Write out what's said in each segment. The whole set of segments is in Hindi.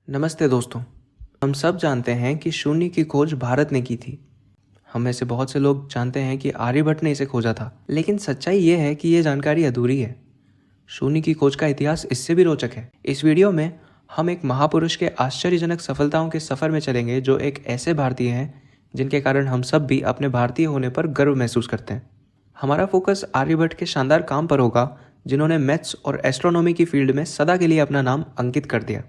नमस्ते दोस्तों। हम सब जानते हैं कि शून्य की खोज भारत ने की थी। हम में से बहुत से लोग जानते हैं कि आर्यभट्ट ने इसे खोजा था, लेकिन सच्चाई ये है कि ये जानकारी अधूरी है। शून्य की खोज का इतिहास इससे भी रोचक है। इस वीडियो में हम एक महापुरुष के आश्चर्यजनक सफलताओं के सफर में चलेंगे, जो एक ऐसे भारतीय हैं जिनके कारण हम सब भी अपने भारतीय होने पर गर्व महसूस करते हैं। हमारा फोकस आर्यभट्ट के शानदार काम पर होगा, जिन्होंने मैथ्स और एस्ट्रोनॉमी की फील्ड में सदा के लिए अपना नाम अंकित कर दिया।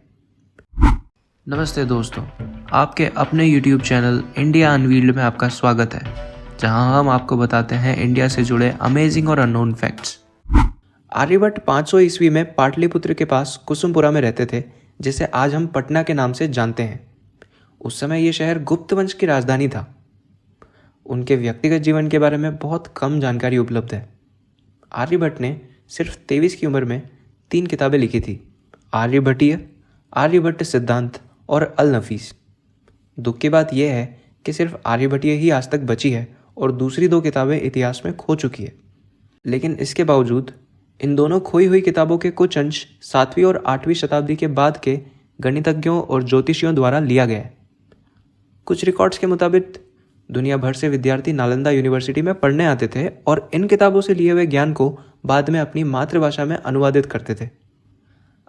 नमस्ते दोस्तों, आपके अपने YouTube चैनल इंडिया अनवील्ड में आपका स्वागत है, जहां हम आपको बताते हैं इंडिया से जुड़े अमेजिंग और अननोन फैक्ट्स। आर्यभट्ट 500 ईस्वी में पाटलिपुत्र के पास कुसुमपुरा में रहते थे, जिसे आज हम पटना के नाम से जानते हैं। उस समय ये शहर गुप्त वंश की राजधानी था। उनके व्यक्तिगत जीवन के बारे में बहुत कम जानकारी उपलब्ध है। आर्यभट्ट ने सिर्फ 23 की उम्र में 3 किताबें लिखी थी, आर्यभट्टीय, आर्यभट्ट सिद्धांत और अल नफीस। दुख की बात यह है कि सिर्फ आर्यभट्टीय ही आज तक बची है और दूसरी 2 किताबें इतिहास में खो चुकी है। लेकिन इसके बावजूद इन दोनों खोई हुई किताबों के कुछ अंश 7वीं और 8वीं शताब्दी के बाद के गणितज्ञों और ज्योतिषियों द्वारा लिया गया है। कुछ रिकॉर्ड्स के मुताबिक दुनिया भर से विद्यार्थी नालंदा यूनिवर्सिटी में पढ़ने आते थे और इन किताबों से लिए हुए ज्ञान को बाद में अपनी मातृभाषा में अनुवादित करते थे।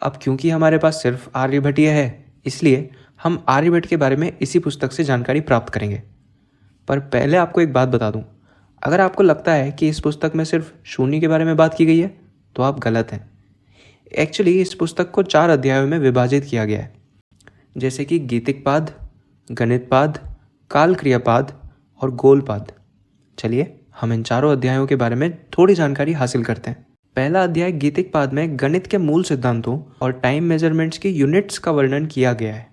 अब क्योंकि हमारे पास सिर्फ आर्यभट्टीय है, इसलिए हम आर्यभट्ट के बारे में इसी पुस्तक से जानकारी प्राप्त करेंगे। पर पहले आपको एक बात बता दूं, अगर आपको लगता है कि इस पुस्तक में सिर्फ शून्य के बारे में बात की गई है, तो आप गलत हैं। एक्चुअली इस पुस्तक को 4 अध्यायों में विभाजित किया गया है, जैसे कि गीतिकपाद, गणितपाद, कालक्रियापाद और गोलपाद। चलिए हम इन चारों अध्यायों के बारे में थोड़ी जानकारी हासिल करते हैं। पहला अध्याय गीतिकपाद में गणित के मूल सिद्धांतों और टाइम मेजरमेंट्स की यूनिट्स का वर्णन किया गया है।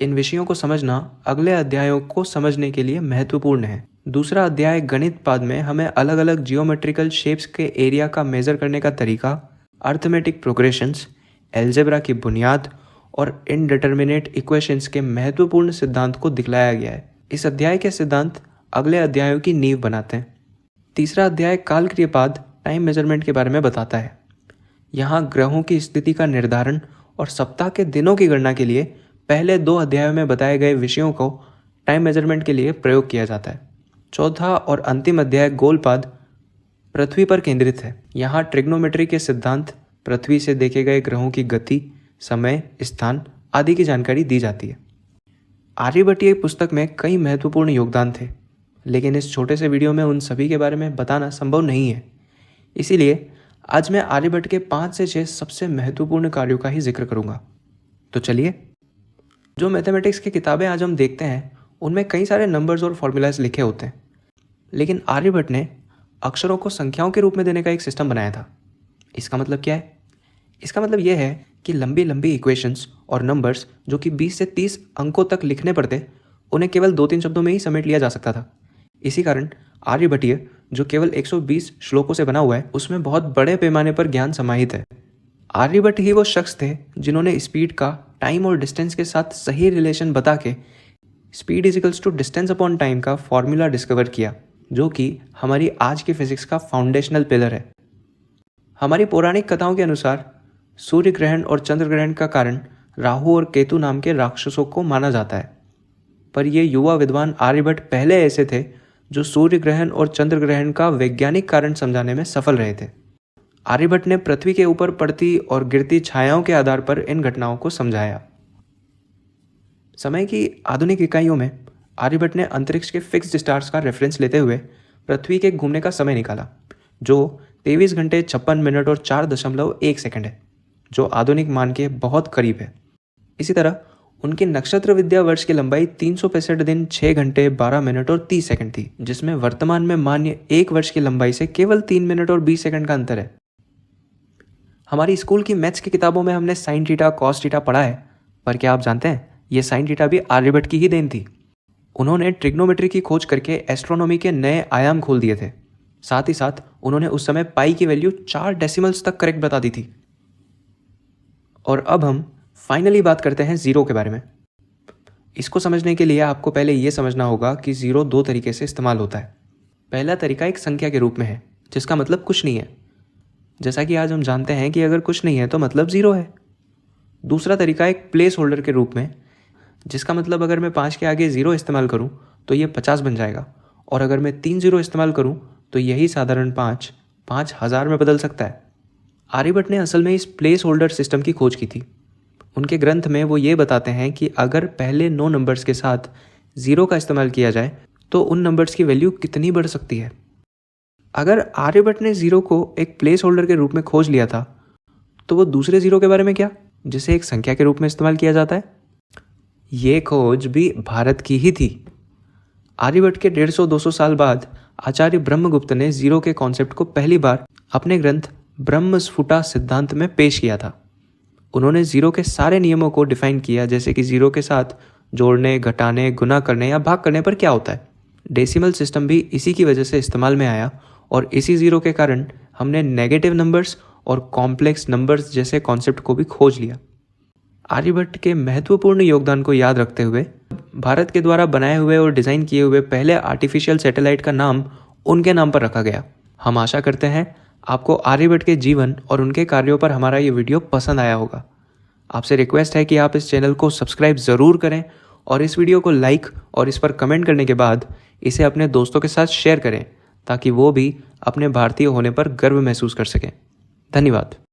इन विषयों को समझना अगले अध्यायों को समझने के लिए महत्वपूर्ण है। दूसरा अध्याय गणितपाद में हमें अलग अलग जियोमेट्रिकल शेप्स के एरिया का मेजर करने का तरीका, अर्थमेटिक प्रोग्रेशंस, एल्जेब्रा की बुनियाद और इनडिटर्मिनेट इक्वेशंस के महत्वपूर्ण सिद्धांत को दिखलाया गया है। इस अध्याय के सिद्धांत अगले अध्यायों की नींव बनाते हैं। तीसरा अध्याय कालक्रियापाद टाइम मेजरमेंट के बारे में बताता है। यहाँ ग्रहों की स्थिति का निर्धारण और सप्ताह के दिनों की गणना के लिए पहले 2 अध्यायों में बताए गए विषयों को टाइम मेजरमेंट के लिए प्रयोग किया जाता है। चौथा और अंतिम अध्याय गोलपाद पृथ्वी पर केंद्रित है। यहाँ ट्रिग्नोमेट्री के सिद्धांत, पृथ्वी से देखे गए ग्रहों की गति, समय, स्थान आदि की जानकारी दी जाती है। आर्यभट्टीय पुस्तक में कई महत्वपूर्ण योगदान थे, लेकिन इस छोटे से वीडियो में उन सभी के बारे में बताना संभव नहीं है। इसीलिए आज मैं आर्यभट्ट के 5 से 6 सबसे महत्वपूर्ण कार्यों का ही जिक्र करूंगा। तो चलिए, जो मैथमेटिक्स की किताबें आज हम देखते हैं उनमें कई सारे नंबर्स और फॉर्मूलाज लिखे होते हैं, लेकिन आर्यभट्ट ने अक्षरों को संख्याओं के रूप में देने का एक सिस्टम बनाया था। इसका मतलब क्या है? इसका मतलब यह है कि लंबी लंबी इक्वेशंस और नंबर्स जो कि 20 से 30 अंकों तक लिखने पड़ते, उन्हें केवल 2-3 शब्दों में ही समेट लिया जा सकता था। इसी कारण आर्यभट्टीय, जो केवल 120 श्लोकों से बना हुआ है, उसमें बहुत बड़े पैमाने पर ज्ञान समाहित है। आर्यभट्ट ही वो शख्स थे जिन्होंने स्पीड का टाइम और डिस्टेंस के साथ सही रिलेशन बता के speed is equals to distance upon time का फॉर्मूला डिस्कवर किया, जो कि हमारी आज की फिजिक्स का फाउंडेशनल पिलर है। हमारी पौराणिक कथाओं के अनुसार सूर्य ग्रहण और चंद्र ग्रहण का कारण राहु और केतु नाम के राक्षसों को माना जाता है। पर ये युवा विद्वान आर्यभट्ट पहले ऐसे थे जो सूर्य ग्रहण और चंद्र ग्रहण का वैज्ञानिक कारण समझाने में सफल रहे थे। आर्यभट्ट ने पृथ्वी के ऊपर पड़ती और गिरती छायाओं के आधार पर इन घटनाओं को समझाया। समय की आधुनिक इकाइयों में आर्यभट्ट ने अंतरिक्ष के फिक्स्ड स्टार्स का रेफरेंस लेते हुए पृथ्वी के घूमने का समय निकाला, जो 23 घंटे 56 मिनट और 4.1 सेकंड है, जो आधुनिक मान के बहुत करीब है। इसी तरह उनकी नक्षत्र विद्या वर्ष की लंबाई 365 दिन 6 घंटे 12 मिनट और 30 सेकंड थी, जिसमें वर्तमान में मान्य 1 वर्ष की लंबाई से केवल 3 मिनट और 20 सेकंड का अंतर है। हमारी स्कूल की मैथ्स की किताबों में हमने साइन थीटा, कॉस थीटा पढ़ा है, पर क्या आप जानते हैं ये साइन थीटा भी आर्यभट्ट की ही देन थी। उन्होंने ट्रिग्नोमेट्री की खोज करके एस्ट्रोनॉमी के नए आयाम खोल दिए थे। साथ ही साथ उन्होंने उस समय पाई की वैल्यू 4 डेसिमल्स तक करेक्ट बता दी थी। और अब हम फाइनली बात करते हैं जीरो के बारे में। इसको समझने के लिए आपको पहले ये समझना होगा कि जीरो 2 तरीके से इस्तेमाल होता है। पहला तरीका एक संख्या के रूप में है, जिसका मतलब कुछ नहीं है, जैसा कि आज हम जानते हैं कि अगर कुछ नहीं है तो मतलब जीरो है। दूसरा तरीका एक प्लेस होल्डर के रूप में, जिसका मतलब अगर मैं 5 के आगे 0 इस्तेमाल करूं तो ये 50 बन जाएगा, और अगर मैं 3 0 इस्तेमाल करूं तो यही साधारण 5 5000 में बदल सकता है। आर्यभट्ट ने असल में इस प्लेस होल्डर सिस्टम की खोज की थी। उनके ग्रंथ में वो ये बताते हैं कि अगर पहले 9 नंबर्स के साथ 0 का इस्तेमाल किया जाए तो उन नंबर्स की वैल्यू कितनी बढ़ सकती है। अगर आर्यभट्ट ने 0 को एक प्लेस होल्डर के रूप में खोज लिया था तो वो दूसरे 0 के बारे में क्या, जिसे एक संख्या के रूप में इस्तेमाल किया जाता है? ये खोज भी भारत की ही थी। आर्यभट्ट के 150-200 साल बाद आचार्य ब्रह्मगुप्त ने 0 के कॉन्सेप्ट को पहली बार अपने ग्रंथ ब्रह्मस्फुटा सिद्धांत में पेश किया था। उन्होंने 0 के सारे नियमों को डिफाइन किया, जैसे कि 0 के साथ जोड़ने, घटाने, गुना करने या भाग करने पर क्या होता है। डेसिमल सिस्टम भी इसी की वजह से इस्तेमाल में आया, और इसी 0 के कारण हमने नेगेटिव नंबर्स और कॉम्प्लेक्स नंबर्स जैसे कॉन्सेप्ट को भी खोज लिया। आर्यभट्ट के महत्वपूर्ण योगदान को याद रखते हुए भारत के द्वारा बनाए हुए और डिज़ाइन किए हुए पहले आर्टिफिशियल सैटेलाइट का नाम उनके नाम पर रखा गया। हम आशा करते हैं आपको आर्यभट्ट के जीवन और उनके कार्यों पर हमारा ये वीडियो पसंद आया होगा। आपसे रिक्वेस्ट है कि आप इस चैनल को सब्सक्राइब ज़रूर करें और इस वीडियो को लाइक और इस पर कमेंट करने के बाद इसे अपने दोस्तों के साथ शेयर करें, ताकि वो भी अपने भारतीय होने पर गर्व महसूस कर सकें। धन्यवाद।